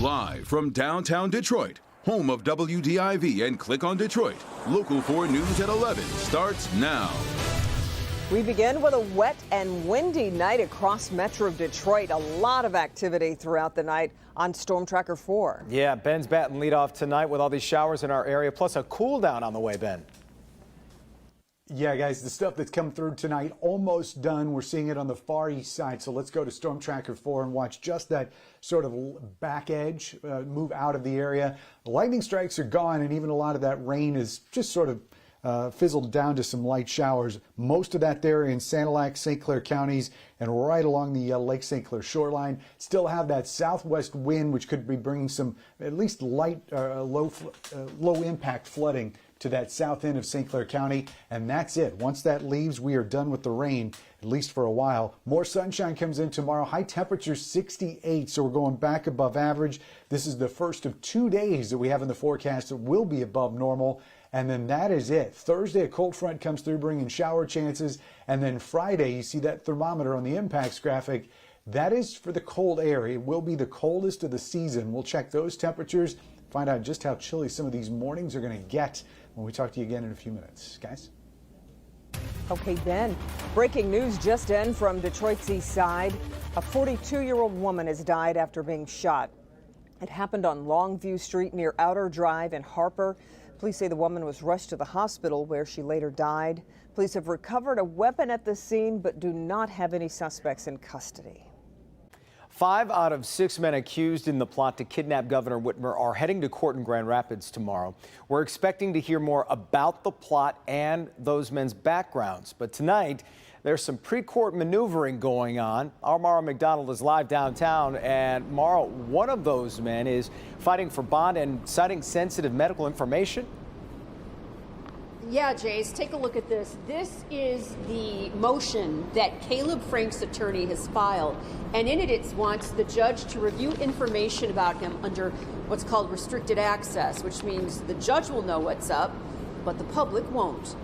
Live from downtown Detroit, home of WDIV and Click on Detroit, Local 4 News at 11 starts now. We begin with a wet and windy night across Metro Detroit. A lot of activity throughout the night on Storm Tracker 4. Yeah, Ben's batting leadoff tonight with all these showers in our area, plus a cool down on the way, Ben. Yeah, guys, the stuff that's come through tonight almost done. We're seeing it on the far east side. So let's go to Storm Tracker 4 and watch just that sort of back edge move out of the area. The lightning strikes are gone, and even a lot of that rain is just sort of fizzled down to some light showers. Most of that there in Sanilac, St. Clair counties, and right along the Lake St. Clair shoreline. Still have that southwest wind, which could be bringing some at least light, low impact flooding to that south end of St. Clair County, and that's it. Once that leaves, we are done with the rain, at least for a while. More sunshine comes in tomorrow. High temperatures 68, so we're going back above average. This is the first of 2 days that we have in the forecast that will be above normal, and then that is it. Thursday, a cold front comes through, bringing shower chances, and then Friday, you see that thermometer on the impacts graphic. That is for the cold air. It will be the coldest of the season. We'll check those temperatures, find out just how chilly some of these mornings are going to get when we talk to you again in a few minutes. Guys? Okay, Ben. Breaking news just in from Detroit's east side. A 42-year-old woman has died after being shot. It happened on Longview Street near Outer Drive in Harper. Police say the woman was rushed to the hospital where she later died. Police have recovered a weapon at the scene but do not have any suspects in custody. 5 out of 6 men accused in the plot to kidnap Governor Whitmer are heading to court in Grand Rapids tomorrow. We're expecting to hear more about the plot and those men's backgrounds. But tonight, there's some pre-court maneuvering going on. Our Mara McDonald is live downtown. And Mara, one of those men is fighting for bond and citing sensitive medical information. Yeah, Jace, take a look at this. This is the motion that Caleb Frank's attorney has filed. And in it, it wants the judge to review information about him under what's called restricted access, which means the judge will know what's up, but the public won't.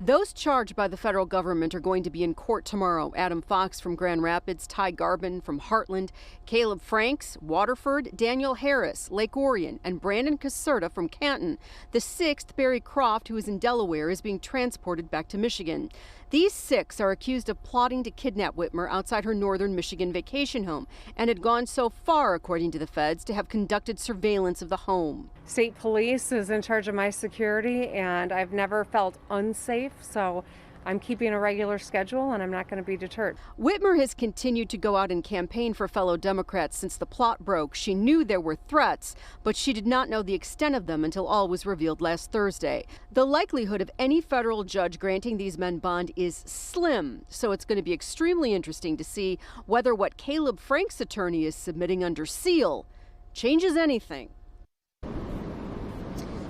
Those charged by the federal government are going to be in court tomorrow. Adam Fox from Grand Rapids, Ty Garbin from Heartland, Caleb Franks, Waterford, Daniel Harris, Lake Orion, and Brandon Caserta from Canton. The sixth, Barry Croft, who is in Delaware, is being transported back to Michigan. These 6 are accused of plotting to kidnap Whitmer outside her northern Michigan vacation home and had gone so far, according to the feds, to have conducted surveillance of the home. State police is in charge of my security, and I've never felt unsafe, so I'm keeping a regular schedule and I'm not going to be deterred. Whitmer has continued to go out and campaign for fellow Democrats since the plot broke. She knew there were threats, but she did not know the extent of them until all was revealed last Thursday. The likelihood of any federal judge granting these men bond is slim, so it's going to be extremely interesting to see whether what Caleb Frank's attorney is submitting under seal changes anything.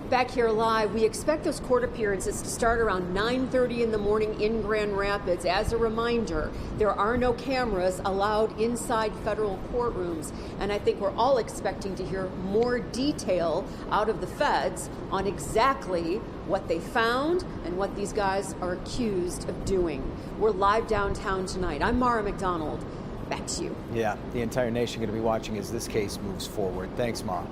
Back here live, we expect those court appearances to start around 9:30 in the morning in Grand Rapids. As a reminder, there are no cameras allowed inside federal courtrooms, and I think we're all expecting to hear more detail out of the feds on exactly what they found and what these guys are accused of doing. We're live downtown tonight. I'm Mara McDonald. Back to you. Yeah, the entire nation going to be watching as this case moves forward. Thanks, Mara.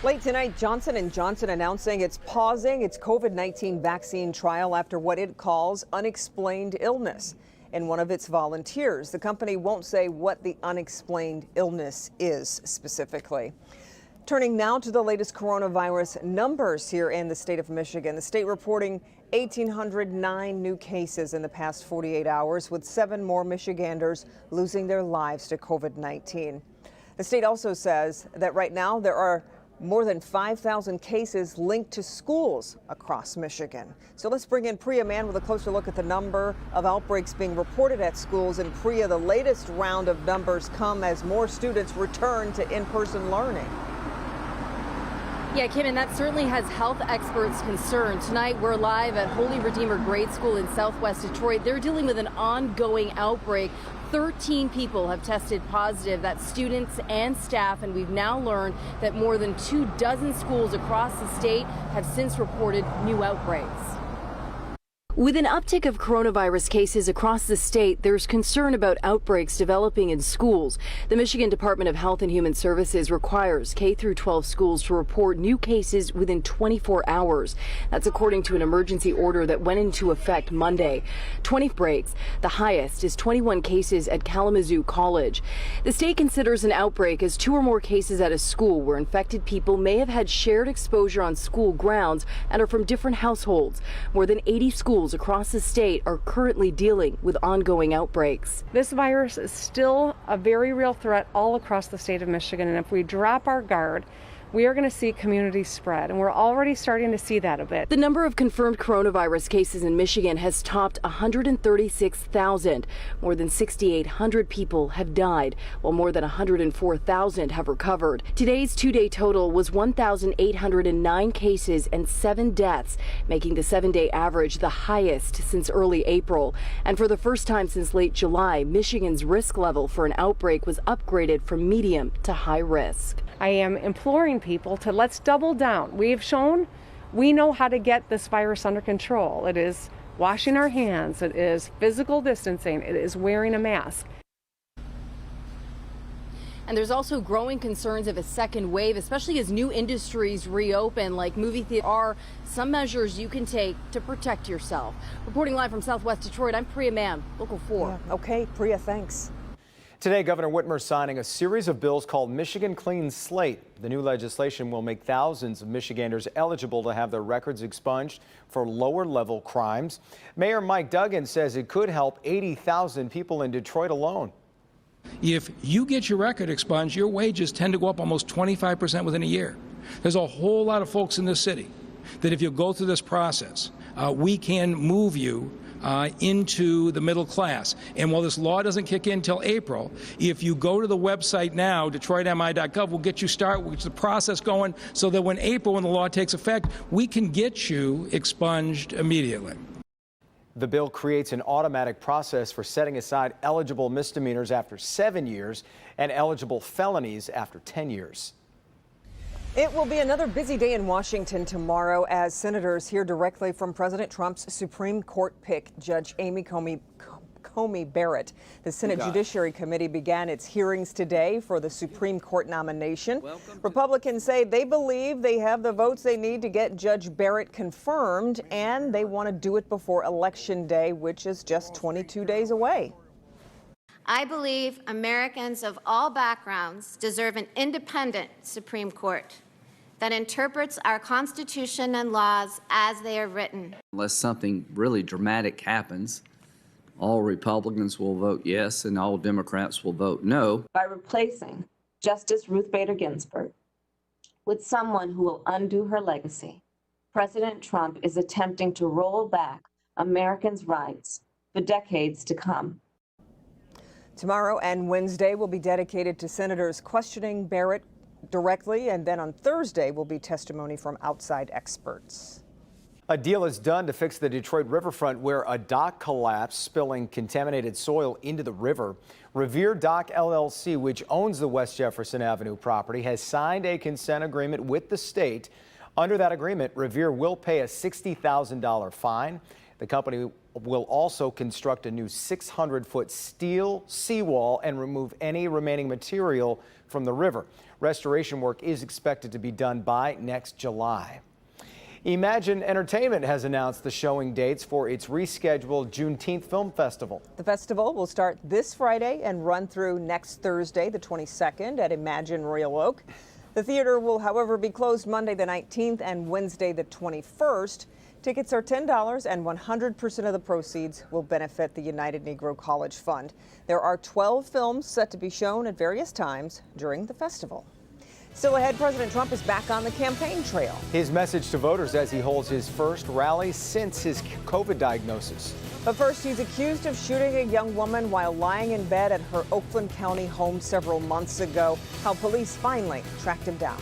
Late tonight, Johnson & Johnson announcing it's pausing its COVID-19 vaccine trial after what it calls unexplained illness in one of its volunteers. The company won't say what the unexplained illness is specifically. Turning now to the latest coronavirus numbers here in the state of Michigan. The state reporting 1,809 new cases in the past 48 hours, with 7 more Michiganders losing their lives to COVID-19. The state also says that right now there are more than 5,000 cases linked to schools across Michigan. So let's bring in Priya Mann with a closer look at the number of outbreaks being reported at schools. And Priya, the latest round of numbers come as more students return to in-person learning. Yeah, Kim, and that certainly has health experts concerned. Tonight, we're live at Holy Redeemer Grade School in Southwest Detroit. They're dealing with an ongoing outbreak. 13 people have tested positive. That's students and staff, and we've now learned that more than 24 schools across the state have since reported new outbreaks. With an uptick of coronavirus cases across the state, there's concern about outbreaks developing in schools. The Michigan Department of Health and Human Services requires K-12 schools to report new cases within 24 hours. That's according to an emergency order that went into effect Monday. 20 breaks. The highest is 21 cases at Kalamazoo College. The state considers an outbreak as 2 or more cases at a school where infected people may have had shared exposure on school grounds and are from different households. More than 80 schools across the state are currently dealing with ongoing outbreaks. This virus is still a very real threat all across the state of Michigan, and if we drop our guard, we are going to see community spread, and we're already starting to see that a bit. The number of confirmed coronavirus cases in Michigan has topped 136,000. More than 6,800 people have died, while more than 104,000 have recovered. Today's 2-day total was 1,809 cases and 7 deaths, making the 7-day average the highest since early April. And for the first time since late July, Michigan's risk level for an outbreak was upgraded from medium to high risk. I am imploring people to let's double down. We've shown we know how to get this virus under control. It is washing our hands, it is physical distancing, it is wearing a mask. And there's also growing concerns of a second wave, especially as new industries reopen, like movie theater. Are some measures you can take to protect yourself? Reporting live from Southwest Detroit, I'm Priya Mann, Local 4. Yeah. Okay, Priya, thanks. Today, Governor Whitmer signing a series of bills called Michigan Clean Slate. The new legislation will make thousands of Michiganders eligible to have their records expunged for lower-level crimes. Mayor Mike Duggan says it could help 80,000 people in Detroit alone. If you get your record expunged, your wages tend to go up almost 25% within a year. There's a whole lot of folks in this city that if you go through this process, we can move you into the middle class. And while this law doesn't kick in until April, if you go to the website now, DetroitMI.gov, we'll get you started, we'll get the process going so that when April, when the law takes effect, we can get you expunged immediately. The bill creates an automatic process for setting aside eligible misdemeanors after 7 years and eligible felonies after 10 years. It will be another busy day in Washington tomorrow as senators hear directly from President Trump's Supreme Court pick, Judge Amy Coney Barrett. The Senate Judiciary Committee began its hearings today for the Supreme Court nomination. Republicans say they believe they have the votes they need to get Judge Barrett confirmed, and they want to do it before Election Day, which is just 22 days away. I believe Americans of all backgrounds deserve an independent Supreme Court that interprets our Constitution and laws as they are written. Unless something really dramatic happens, all Republicans will vote yes and all Democrats will vote no. By replacing Justice Ruth Bader Ginsburg with someone who will undo her legacy, President Trump is attempting to roll back Americans' rights for decades to come. Tomorrow and Wednesday will be dedicated to senators questioning Barrett directly, and then on Thursday will be testimony from outside experts. A deal is done to fix the Detroit riverfront where a dock collapsed, spilling contaminated soil into the river. Revere Dock LLC, which owns the West Jefferson Avenue property, has signed a consent agreement with the state. Under that agreement, Revere will pay a $60,000 fine. The company will also construct a new 600-foot steel seawall and remove any remaining material from the river. Restoration work is expected to be done by next July. Imagine Entertainment has announced the showing dates for its rescheduled Juneteenth Film Festival. The festival will start this Friday and run through next Thursday, the 22nd, at Imagine Royal Oak. The theater will, however, be closed Monday the 19th and Wednesday the 21st. Tickets are $10 and 100% of the proceeds will benefit the United Negro College Fund. There are 12 films set to be shown at various times during the festival. Still ahead, President Trump is back on the campaign trail. His message to voters as he holds his first rally since his COVID diagnosis. But first, he's accused of shooting a young woman while lying in bed at her Oakland County home several months ago. How police finally tracked him down.